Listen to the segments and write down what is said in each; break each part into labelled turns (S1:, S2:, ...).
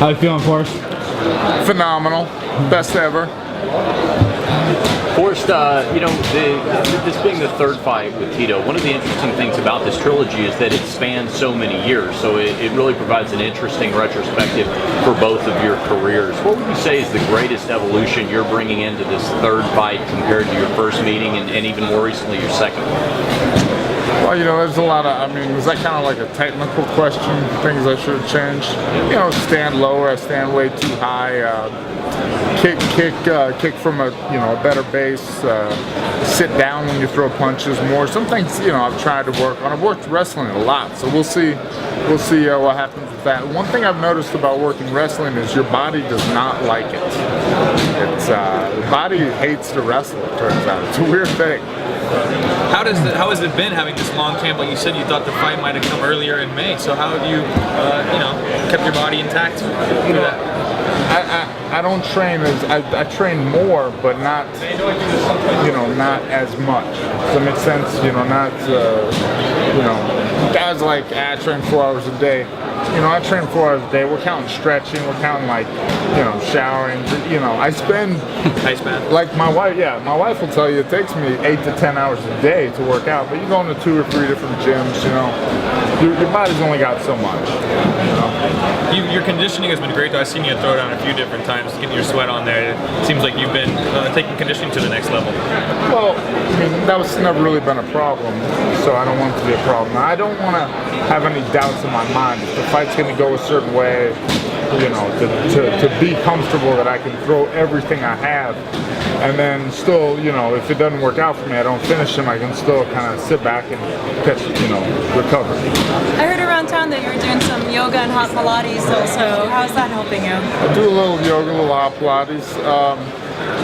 S1: How you feeling, Forrest?
S2: Phenomenal. Best ever.
S3: Forrest, this being the third fight with Tito, one of the interesting things about this trilogy is that it spans so many years, so it really provides an interesting retrospective for both of your careers. What would you say is the greatest evolution you're bringing into this third fight compared to your first meeting and even more recently your second one?
S2: Well, there's a lot of, is that kind of like a technical question? Things I should have changed? Stand lower, I stand way too high. Kick from a better base. Sit down when you throw punches more. Some things I've tried to work on. I've worked wrestling a lot, so we'll see what happens with that. One thing I've noticed about working wrestling is your body does not like it. The body hates to wrestle. It turns out it's a weird thing.
S4: How has it been having this long camp? Like you said, you thought the fight might have come earlier in May. So how have you, kept your body intact through that?
S2: I don't train I train more, but not not as much. Does that make sense? Guys like I train 4 hours a day. I train 4 hours a day. We're counting stretching. We're counting showering. I spend like my wife. Yeah, my wife will tell you it takes me 8 to 10 hours a day to work out. But you go into 2 or 3 different gyms. Your body's only got so much.
S4: Your conditioning has been great, though. I've seen you throw down a few different times, getting your sweat on there. It seems like you've been taking conditioning to the next level. Well,
S2: that was never really been a problem, so I don't want it to be a problem. I don't want to have any doubts in my mind if the fight's going to go a certain way. To be comfortable that I can throw everything I have, and then still, if it doesn't work out for me, I don't finish him, I can still kind of sit back and catch, recover.
S5: I heard around town that you're doing some yoga and hot Pilates also. How's that helping you?
S2: I do a little yoga, a little hot Pilates.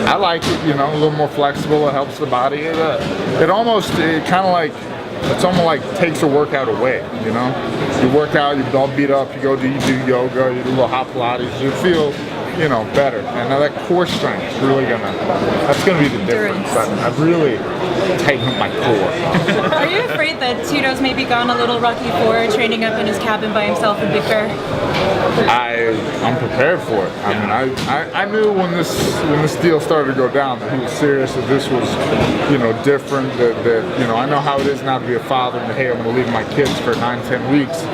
S2: I like it, a little more flexible. It helps the body. It's almost like takes a workout away, You work out, you're all beat up, you do yoga, you do a little hot Pilates, you feel, better. And now that core strength is really that's gonna be the difference. I've really tightened up my core.
S5: Are you afraid that Tito's maybe gone a little Rocky IV, training up in his cabin by himself in Big Bear?
S2: I'm prepared for it. I knew when this deal started to go down that he was serious, that this was, different, that I know how it is now to be a father and hey, I'm gonna leave my kids for 9-10 weeks.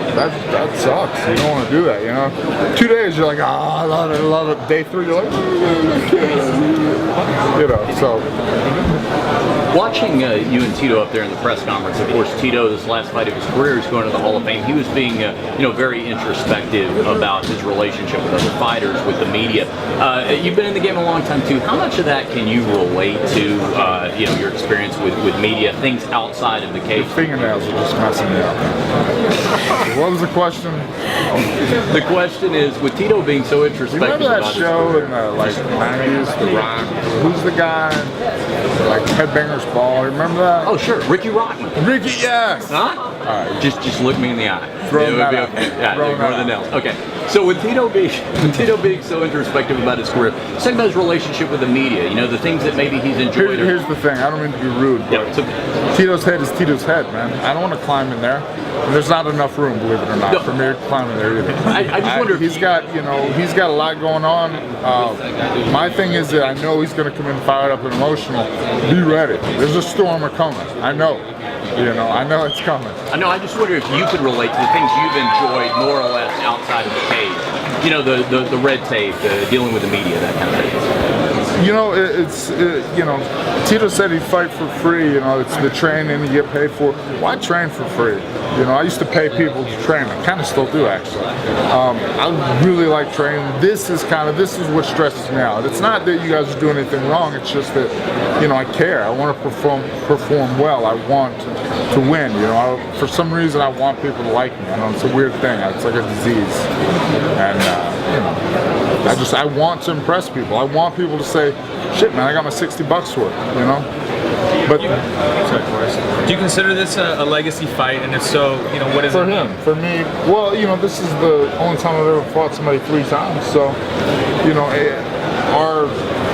S2: That sucks. You don't want to do that, 2 days you're like, I love it. Day 3 you're like, so.
S3: Watching you and Tito up there in the press conference, of course, Tito's last fight of his career is going to the Hall of Fame. He was being, very introspective about his relationship with other fighters, with the media. You've been in the game a long time too. How much of that can you relate to, your experience with media, things outside of the cage?
S2: Your fingernails are just messing me up. What was the question?
S3: The question is, with Tito being so introspective
S2: about
S3: about
S2: his show in the 90s, The Rock? Who's the guy? Headbangers Ball. Remember that?
S3: Oh, sure. Ricky Rockman.
S2: Ricky, yes.
S3: Huh?
S2: All right.
S3: Just look me in the eye.
S2: Throw that
S3: out.
S2: Okay.
S3: Yeah, ignore the nails. Okay. So with Tito being so introspective about his career, talk about his relationship with the media. The things that maybe he's enjoyed.
S2: Here's the thing. I don't mean to be rude, but Tito's head is Tito's head, man. I don't want to climb in there. And there's not enough room, believe it or not, for me to climb in there either.
S3: I just wonder if
S2: he's got a lot going on. My thing is that I know he's going to come in fired up and emotional. Be ready. There's a storm coming. I know. I know it's coming.
S3: I know. I just wonder if you could relate to the things you've enjoyed more or less outside of the cage. The red tape, dealing with the media, that kind of thing.
S2: Tito said he'd fight for free. It's the training you get paid for. Why train for free? I used to pay people to train. I kind of still do, actually. I really like training. This is what stresses me out. It's not that you guys are doing anything wrong. It's just that, I care. I want to perform well. I want to win. For some reason, I want people to like me. It's a weird thing. It's like a disease. And, I want to impress people. I want people to say, shit, man, I got my $60 for it, But
S4: do you consider this a legacy fight? And if so, what is it?
S2: For him, for me, well, this is the only time I've ever fought somebody 3 times. So,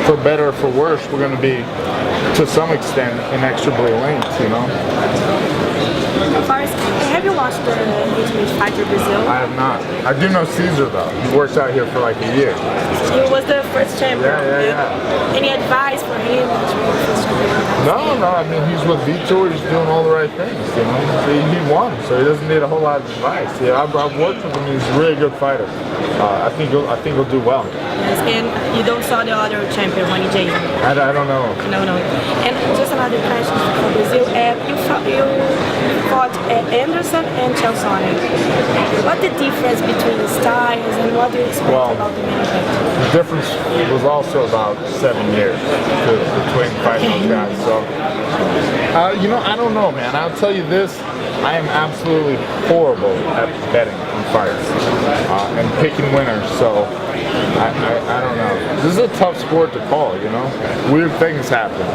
S2: for better or for worse, we're going to be, to some extent, inexorably linked,
S5: Forrest,
S1: have you watched the Ultimate Fighter Brazil?
S2: I have not. I do know Caesar though. He worked out here for like a year.
S1: He was the first champion.
S2: Yeah.
S1: Any advice for him to be the first champion?
S2: No. I mean, he's with Vitor. He's doing all the right things. You know, he won, so he doesn't need a whole lot of advice. Yeah, I've worked with him. He's a really good fighter. I think he'll do well.
S1: Yes, and you don't saw the other champion, Ronnie Jason.
S2: I don't know.
S1: No. And just another question for Brazil. You fought Anderson and Chalsone. What the difference between the styles and what do you expect about the main event?
S2: The difference was also about 7 years between fighting those guys. So, you know, I don't know, man. I'll tell you this. I am absolutely horrible at betting on fights and picking winners. So, I don't know. This is a tough sport to call, you know? Weird things happen.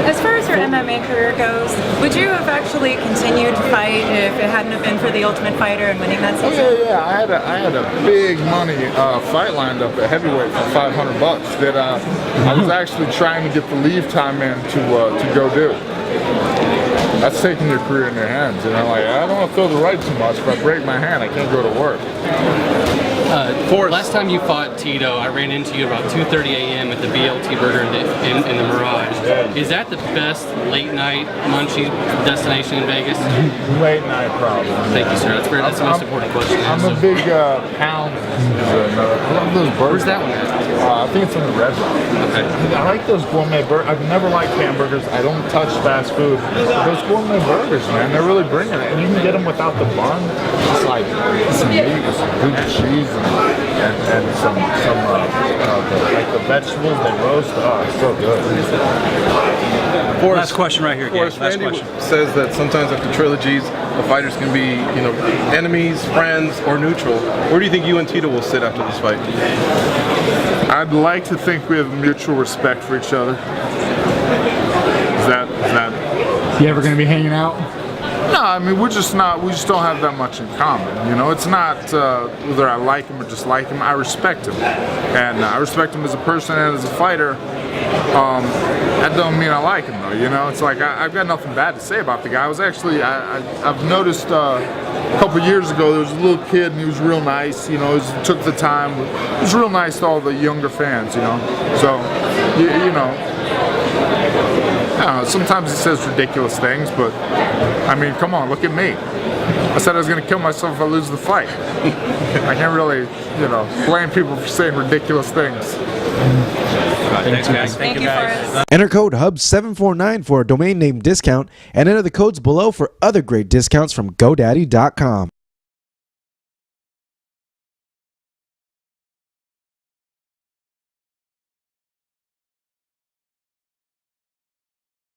S5: As far as your MMA career goes, would you have actually continued to fight if it hadn't have been for the Ultimate Fighter and winning that season?
S2: Yeah. I had a big money fight lined up at heavyweight for $500 that I was actually trying to get the leave time in to go do. That's taking your career in your hands, you know. Like, I don't want to throw the right too much. If I break my hand, I can't go to work.
S6: Last time you fought Tito, I ran into you about 2:30 a.m. at the BLT Burger in the Mirage. Is that the best late night munchie destination in Vegas?
S2: Late night, probably.
S6: Thank you, sir. That's the most important question.
S2: I'm a big pound. I love those burgers.
S6: Where's that one at?
S2: I think it's in the Red Rock.
S6: Okay.
S2: I like those gourmet burgers. I've never liked hamburgers. I don't touch fast food. Those gourmet burgers, man, they're really bringing it. And you can get them without the bun. Just like some meat with some good cheese and some like the vegetables they roast. Oh, it's so good.
S7: Last question right here, Gabe.
S8: Forrest,
S7: Last
S8: Randy
S7: question.
S8: says that sometimes after trilogies, the fighters can be, you know, enemies, friends, or neutral. Where do you think you and Tito will sit after this fight?
S2: I'd like to think we have mutual respect for each other. Is that?
S9: You ever gonna be hanging out?
S2: No, I mean we just don't have that much in common. You know, it's not whether I like him or dislike him. I respect him, and I respect him as a person and as a fighter. That don't mean I like him though. You know, it's like I've got nothing bad to say about the guy. I was actually I've noticed a couple years ago there was a little kid and he was real nice. You know, he took the time. He was real nice to all the younger fans. You know, so you know. I don't know, sometimes he says ridiculous things, but I mean, come on, look at me. I said I was going to kill myself if I lose the fight. I can't really, you know, blame people for saying ridiculous things.
S7: Thanks, guys.
S5: Thank you, Forrest.
S10: Enter code HUB749 for a domain name discount and enter the codes below for other great discounts from GoDaddy.com.